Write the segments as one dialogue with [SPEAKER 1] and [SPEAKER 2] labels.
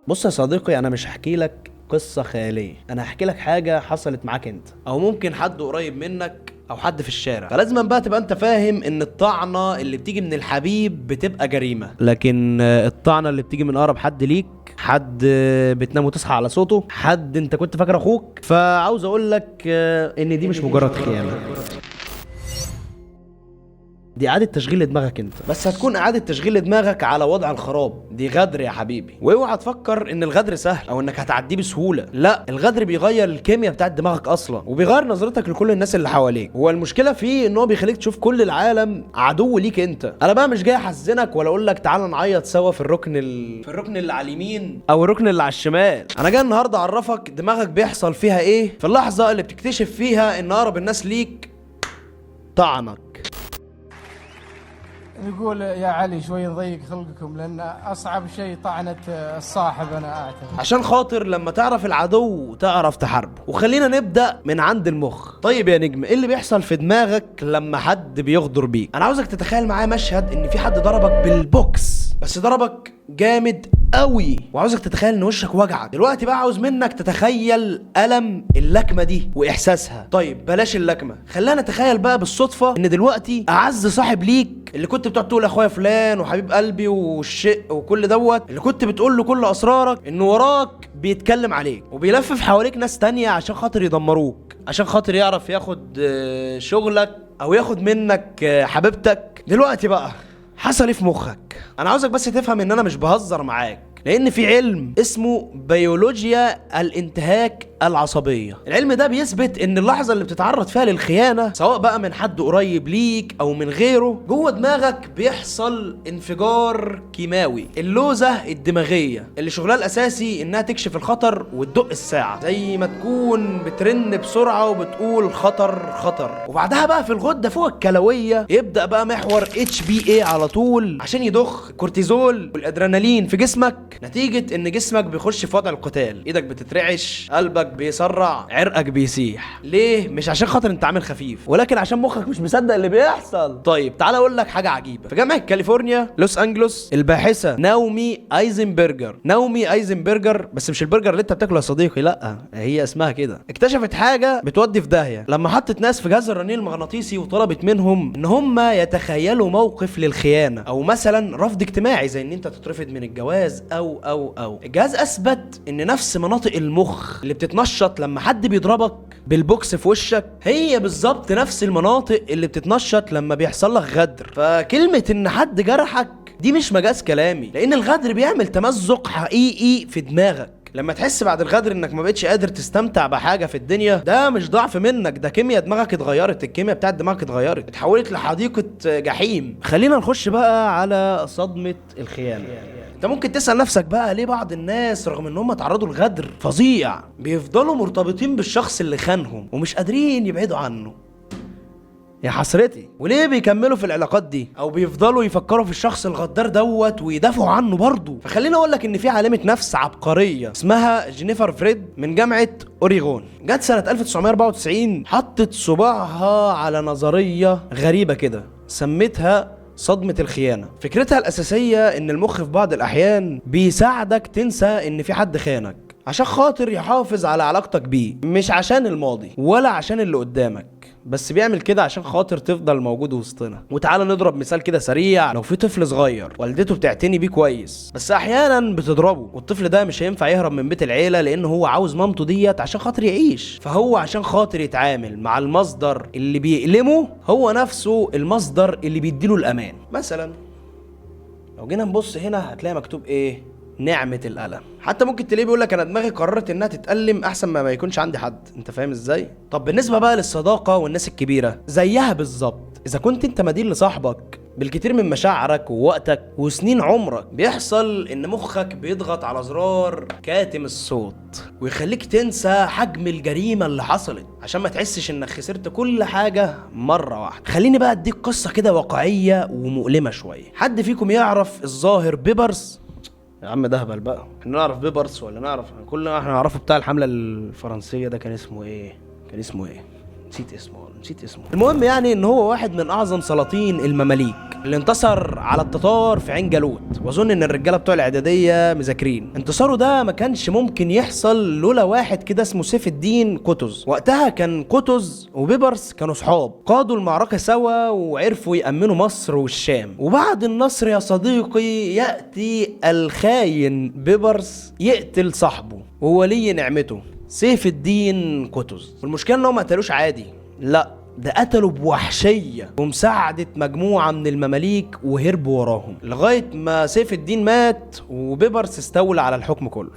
[SPEAKER 1] بص يا صديقي، انا مش هحكي لك قصة خيالية، انا هحكي لك حاجة حصلت معاك انت او ممكن حد قريب منك او حد في الشارع. فلازم بقى تبقى انت فاهم ان الطعنة اللي بتيجي من الحبيب بتبقى جريمة، لكن الطعنة اللي بتيجي من اقرب حد ليك، حد بتنام وتصحى على صوته، حد انت كنت فاكر اخوك، فعاوز اقول لك ان دي مش مجرد خيانة، دي إعادة تشغيل لدماغك انت، بس هتكون إعادة تشغيل لدماغك على وضع الخراب. دي غدر يا حبيبي، واوعى تفكر ان الغدر سهل او انك هتعديه بسهولة. لا، الغدر بيغير الكيمياء بتاعت دماغك اصلا، وبيغير نظرتك لكل الناس اللي حواليك. هو المشكلة فيه ان هو بيخليك تشوف كل العالم عدو ليك انت. انا بقى مش جاي احزنك ولا اقول لك تعالى نعيط سوا في الركن اللي على اليمين او الركن اللي على الشمال. انا جاي النهارده اعرفك دماغك بيحصل فيها ايه في اللحظة اللي بتكتشف فيها ان اقرب الناس ليك طعنك.
[SPEAKER 2] يقول يا علي شوي نضيق خلقكم لأن أصعب شيء طعنة الصاحب أنا أعتقد.
[SPEAKER 1] عشان خاطر لما تعرف العدو تعرف تحاربه. وخلينا نبدأ من عند المخ. طيب يا نجم، ايه اللي بيحصل في دماغك لما حد بيغدر بيك؟ انا عاوزك تتخيل معايا مشهد ان في حد ضربك بالبوكس، بس ضربك جامد قوي، وعاوزك تتخيل ان وشك وجعك. دلوقتي بقى عاوز منك تتخيل ألم اللكمة دي واحساسها. طيب بلاش اللكمة، خلينا نتخيل بقى بالصدفة ان دلوقتي اعز صاحب ليك اللي كنت بتقعد تقول اخويا فلان وحبيب قلبي والشق وكل دوت، اللي كنت بتقول له كل اسرارك، انه وراك بيتكلم عليك وبيلفف حواليك ناس تانية عشان خاطر يدمروك، عشان خاطر يعرف ياخد شغلك او ياخد منك حبيبتك. دلوقتي بقى حصل ايه في مخك؟ انا عاوزك بس تفهم ان انا مش بهزر معاك، لان في علم اسمه بيولوجيا الانتهاك العصبية. العلم ده بيثبت ان اللحظة اللي بتتعرض فيها للخيانة، سواء بقى من حد قريب ليك او من غيره، جوه دماغك بيحصل انفجار كيماوي. اللوزة الدماغية اللي شغلها الاساسي انها تكشف الخطر وتدق الساعة، زي ما تكون بترن بسرعة وبتقول خطر خطر. وبعدها بقى في الغدة فوق الكلوية يبدأ بقى محور HPA على طول عشان يضخ كورتيزول والادرينالين في جسمك، نتيجة ان جسمك بيخش في وضع القتال. ايدك بتترعش، قلبك بيسرع، عرقك بيسيح. ليه؟ مش عشان خاطر انت عامل خفيف، ولكن عشان مخك مش مصدق اللي بيحصل. طيب تعال اقول لك حاجة عجيبة. في جامعة كاليفورنيا لوس انجلوس، الباحثة ناومي ايزنبرجر، بس مش البرجر اللي انت بتاكله يا صديقي، لا هي اسمها كده، اكتشفت حاجة بتودي في داهية لما حطت ناس في جهاز الرنين المغناطيسي وطلبت منهم ان هم يتخيلوا موقف للخيانة، او مثلا رفض اجتماعي زي ان انت تترفض من الجواز او الجهاز اثبت ان نفس مناطق المخ اللي بتتنشط لما حد بيضربك بالبوكس في وشك هي بالظبط نفس المناطق اللي بتتنشط لما بيحصل لك غدر. فكلمة ان حد جرحك دي مش مجاز كلامي، لان الغدر بيعمل تمزق حقيقي في دماغك. لما تحس بعد الغدر انك ما بقتش قادر تستمتع بحاجه في الدنيا، ده مش ضعف منك، ده كيمياء دماغك اتغيرت، الكيمياء بتاعت دماغك اتغيرت، اتحولت لحديقه جحيم. خلينا نخش بقى على صدمه الخيانه. انت ممكن تسأل نفسك بقى ليه بعض الناس رغم ان هم اتعرضوا لغدر فظيع بيفضلوا مرتبطين بالشخص اللي خانهم ومش قادرين يبعدوا عنه؟ يا حسرتي. وليه بيكملوا في العلاقات دي او بيفضلوا يفكروا في الشخص الغدار دوت ويدافعوا عنه برضه؟ فخليني اقول لك ان في عالمة نفس عبقرية اسمها جينيفر فريد من جامعة اوريغون، جت سنة 1994 حطت صباعها على نظرية غريبة كده سمتها صدمة الخيانة. فكرتها الأساسية إن المخ في بعض الأحيان بيساعدك تنسى إن في حد خانك عشان خاطر يحافظ على علاقتك بيه، مش عشان الماضي ولا عشان اللي قدامك، بس بيعمل كده عشان خاطر تفضل موجود وسطنا. وتعالى نضرب مثال كده سريع. لو في طفل صغير والدته بتعتني بيه كويس بس احيانا بتضربه، والطفل ده مش هينفع يهرب من بيت العيله لان هو عاوز مامته ديت عشان خاطر يعيش، فهو عشان خاطر يتعامل مع المصدر اللي بيألمه هو نفسه المصدر اللي بيديله الامان. مثلا لو جينا نبص هنا هتلاقي مكتوب ايه؟ نعمة الألم. حتى ممكن تلاقيه بيقولك أنا دماغي قررت إنها تتألم أحسن ما يكونش عندي حد. أنت فاهم إزاي؟ طب بالنسبة بقى للصداقة والناس الكبيرة زيها بالظبط. إذا كنت أنت مدين لصاحبك بالكتير من مشاعرك ووقتك وسنين عمرك، بيحصل إن مخك بيضغط على زرار كاتم الصوت ويخليك تنسى حجم الجريمة اللي حصلت عشان ما تحسش إنك خسرت كل حاجة مرة واحدة. خليني بقى أديك قصة كده واقعية ومؤلمة شوية. حد فيكم يعرف الظاهر بيبرس؟ يا عم ده هبل بقى، احنا نعرف بيبرس ولا نعرف كلنا احنا نعرفه بتاع الحملة الفرنسية ده كان اسمه ايه؟ نسيت اسمه. المهم يعني ان هو واحد من اعظم سلاطين المماليك اللي انتصر على التتار في عين جالوت، واظن ان الرجاله بتوع الاعداديه مذاكرين. انتصاره ده ما كانش ممكن يحصل لولا واحد كده اسمه سيف الدين قطز. وقتها كان قطز وبيبرس كانوا صحاب، قادوا المعركه سوا وعرفوا يأمنوا مصر والشام. وبعد النصر يا صديقي يأتي الخاين بيبرس يقتل صاحبه وولي نعمته سيف الدين قطز. والمشكله انهم ما قتلوش عادي، لا ده قتلوا بوحشيه ومساعده مجموعه من المماليك وهربوا وراهم لغايه ما سيف الدين مات وبيبرس استولى على الحكم كله.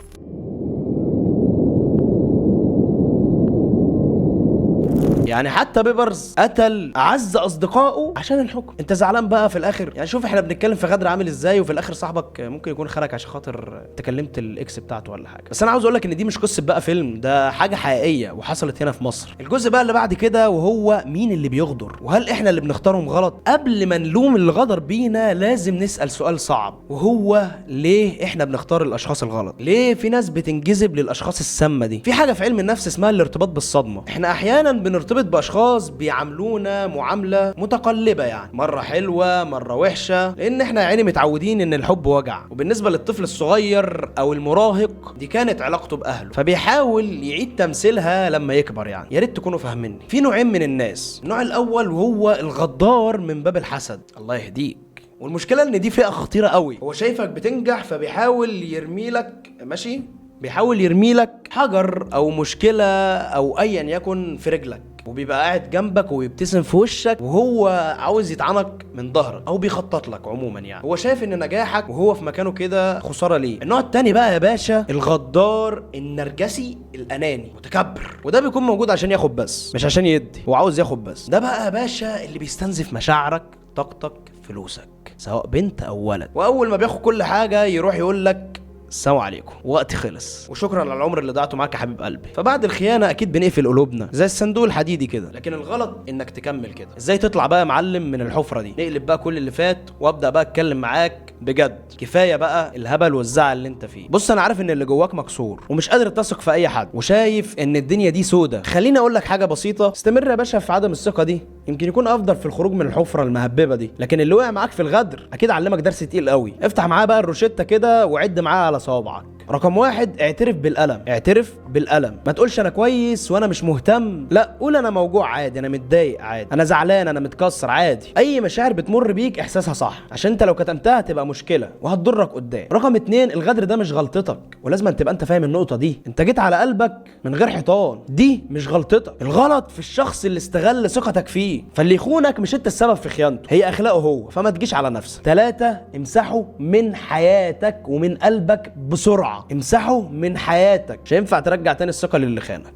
[SPEAKER 1] يعني حتى بيبرز قتل اعز اصدقائه عشان الحكم. انت زعلان بقى في الاخر؟ يعني شوف احنا بنتكلم في غدر عامل ازاي، وفي الاخر صاحبك ممكن يكون خانك عشان خاطر تكلمت الاكس بتاعته ولا حاجه. بس انا عاوز اقول لك ان دي مش قصه بقى فيلم، ده حاجه حقيقيه وحصلت هنا في مصر. الجزء بقى اللي بعد كده وهو مين اللي بيغدر، وهل احنا اللي بنختارهم غلط؟ قبل ما نلوم اللي غدر بينا لازم نسال سؤال صعب، وهو ليه احنا بنختار الاشخاص الغلط؟ ليه في ناس بتنجذب للاشخاص السامه دي؟ في حاجه في علم النفس اسمها الارتباط بالصدمه. احنا احيانا بنرتبط باشخاص بيعاملونا معامله متقلبه، يعني مره حلوه مره وحشه، لان احنا يعني متعودين ان الحب وجع. وبالنسبه للطفل الصغير او المراهق دي كانت علاقته باهله، فبيحاول يعيد تمثيلها لما يكبر. يعني يا ريت تكونوا فاهميني. في نوعين من الناس، النوع الاول وهو الغدار من باب الحسد، الله يهديك. والمشكله ان دي فئه خطيره قوي. هو شايفك بتنجح فبيحاول يرمي لك، ماشي، بيحاول يرمي لك حجر او مشكله او ايا يكن في رجلك، وبيبقى قاعد جنبك ويبتسم في وشك وهو عاوز يطعنك من ظهرك او بيخطط لك عموما. يعني هو شايف ان نجاحك وهو في مكانه كده خساره ليه. النوع التاني بقى يا باشا الغدار النرجسي الاناني متكبر، وده بيكون موجود عشان ياخد بس مش عشان يدي، هو عاوز ياخد بس. ده بقى يا باشا اللي بيستنزف مشاعرك، طاقتك، فلوسك، سواء بنت او ولد. واول ما بياخد كل حاجه يروح يقول لك السلام عليكم، وقتي خلص وشكرا على العمر اللي ضيعته معاك يا حبيب قلبي. فبعد الخيانه اكيد بنقفل قلوبنا زي الصندوق الحديدي كده، لكن الغلط انك تكمل كده. ازاي تطلع بقى يا معلم من الحفره دي؟ نقلب بقى كل اللي فات وابدا بقى اتكلم معاك بجد. كفايه بقى الهبل والزعل اللي انت فيه. بص انا عارف ان اللي جواك مكسور ومش قادر تثق في اي حد وشايف ان الدنيا دي سودة. خليني اقول لك حاجه بسيطه، استمر يا باشا في عدم الثقه دي، يمكن يكون افضل في الخروج من الحفره المهببه دي. لكن اللي وقع معاك في الغدر اكيد علمك درس تقيل قوي. افتح معاه بقى الروشته كده وعد معاه على صوابعك. رقم 1، اعترف بالألم. اعترف بالألم، ما تقولش انا كويس وانا مش مهتم، لا قول انا موجوع عادي، انا متضايق عادي، انا زعلان، انا متكسر عادي. اي مشاعر بتمر بيك احساسها صح، عشان انت لو كتمتها هتبقى مشكله وهتضرك قدام. رقم 2، الغدر ده مش غلطتك، ولازم تبقى انت فاهم النقطه دي. انت جيت على قلبك من غير حيطان، دي مش غلطتك، الغلط في الشخص اللي استغل ثقتك فيه. فاللي يخونك مش انت السبب في خيانته، هي اخلاقه هو، فما تجيش على نفسك. 3، امسحه من حياتك ومن قلبك بسرعه. امسحه من حياتك، مش هينفع ترجع تاني الثقه للي خانك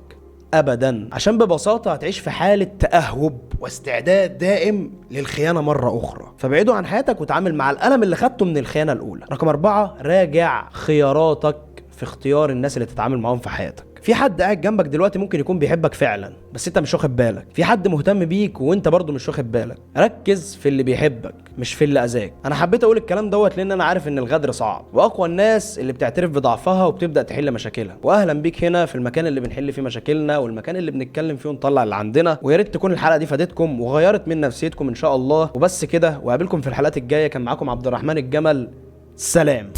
[SPEAKER 1] ابدا، عشان ببساطه هتعيش في حاله تاهب واستعداد دائم للخيانه مره اخرى. فابعده عن حياتك وتعامل مع الالم اللي خدته من الخيانه الاولى. رقم 4، راجع خياراتك في اختيار الناس اللي تتعامل معاهم في حياتك. في حد قاعد جنبك دلوقتي ممكن يكون بيحبك فعلا بس انت مش واخد بالك، في حد مهتم بيك وانت برضو مش واخد بالك. ركز في اللي بيحبك مش في اللي اذاك. انا حبيت اقول الكلام دوت لان انا عارف ان الغدر صعب، واقوى الناس اللي بتعترف بضعفها وبتبدا تحل مشاكلها. واهلا بيك هنا في المكان اللي بنحل فيه مشاكلنا والمكان اللي بنتكلم فيه ونطلع اللي عندنا. ويا ريت تكون الحلقه دي فادتكم وغيرت من نفسيتكم ان شاء الله. وبس كده، وقابلكم في الحلقات الجايه. كان معاكم عبد الرحمن الجمل، سلام.